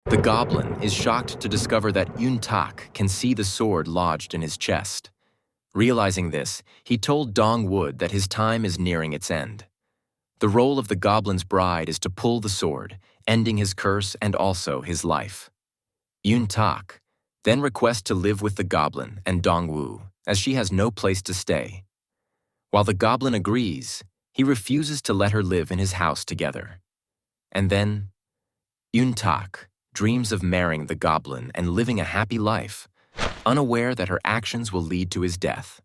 The goblin is shocked to discover that Yun Tak can see the sword lodged in his chest. Realizing this, he told Dong Wood that his time is nearing its end. The role of the goblin's bride is to pull the sword, ending his curse and also his life. Yun Tak then requests to live with the goblin and Dong Wu, as she has no place to stay. While the goblin agrees, he refuses to let her live in his house together. And then, Yun Tak dreams of marrying the goblin and living a happy life, unaware that her actions will lead to his death.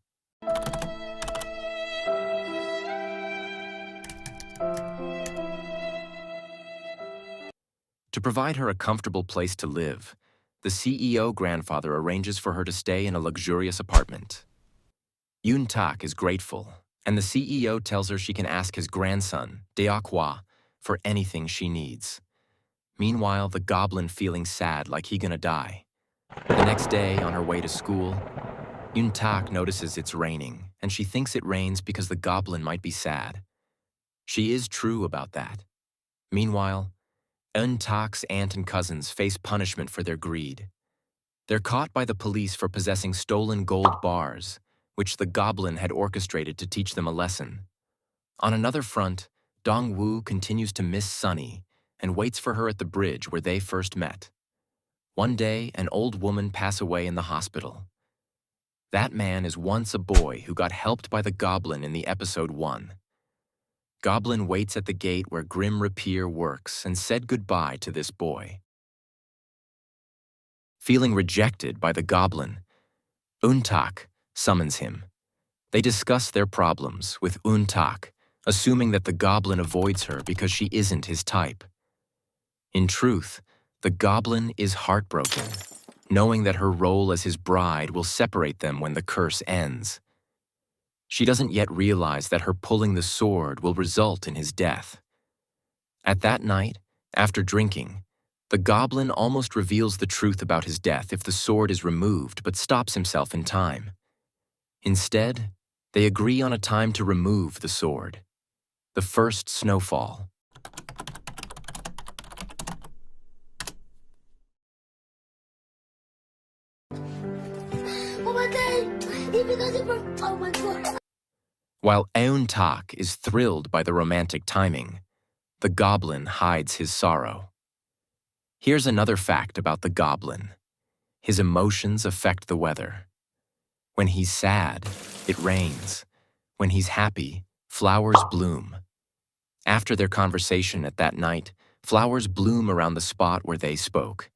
To provide her a comfortable place to live, the CEO grandfather arranges for her to stay in a luxurious apartment. Yun Tak is grateful, and the CEO tells her she can ask his grandson, Deok Hwa, for anything she needs. Meanwhile, the goblin feeling sad like he gonna die. The next day, on her way to school, Yun Tak notices it's raining, and she thinks it rains because the goblin might be sad. She is true about that. Meanwhile, Yun Tak's aunt and cousins face punishment for their greed. They're caught by the police for possessing stolen gold bars, which the goblin had orchestrated to teach them a lesson. On another front, Dong Wu continues to miss Sunny and waits for her at the bridge where they first met. One day, an old woman passes away in the hospital. That man is once a boy who got helped by the goblin in the episode 1. Goblin waits at the gate where Grim Rapier works and said goodbye to this boy. Feeling rejected by the goblin, Yun Tak summons him. They discuss their problems, with Yun Tak assuming that the goblin avoids her because she isn't his type. In truth, the goblin is heartbroken, knowing that her role as his bride will separate them when the curse ends. She doesn't yet realize that her pulling the sword will result in his death. At that night, after drinking, the goblin almost reveals the truth about his death if the sword is removed, but stops himself in time. Instead, they agree on a time to remove the sword. The first snowfall. Oh my God. While Yun Tak is thrilled by the romantic timing, the goblin hides his sorrow. Here's another fact about the goblin. His emotions affect the weather. When he's sad, it rains. When he's happy, flowers bloom. After their conversation at that night, flowers bloom around the spot where they spoke.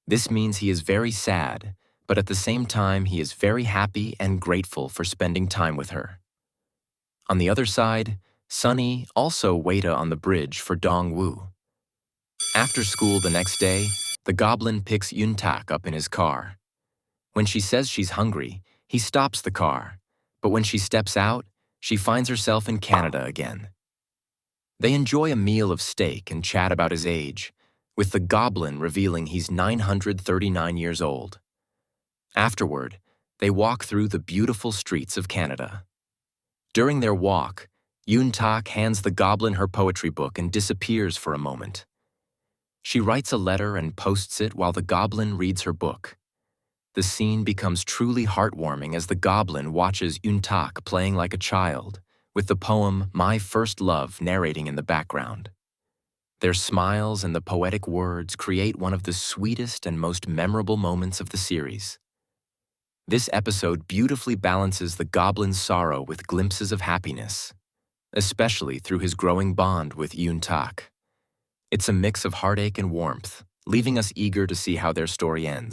This means he is very sad, but at the same time he is very happy and grateful for spending time with her. On the other side, Sunny also waited on the bridge for Dong Wu. After school the next day, the goblin picks Yun Tak up in his car. When she says she's hungry, he stops the car, but when she steps out, she finds herself in Canada again. They enjoy a meal of steak and chat about his age, with the goblin revealing he's 939 years old. Afterward, they walk through the beautiful streets of Canada. During their walk, Yun Tak hands the goblin her poetry book and disappears for a moment. She writes a letter and posts it while the goblin reads her book. The scene becomes truly heartwarming as the goblin watches Yun Tak playing like a child, with the poem My First Love narrating in the background. Their smiles and the poetic words create one of the sweetest and most memorable moments of the series. This episode beautifully balances the goblin's sorrow with glimpses of happiness, especially through his growing bond with Yun Tak. It's a mix of heartache and warmth, leaving us eager to see how their story ends.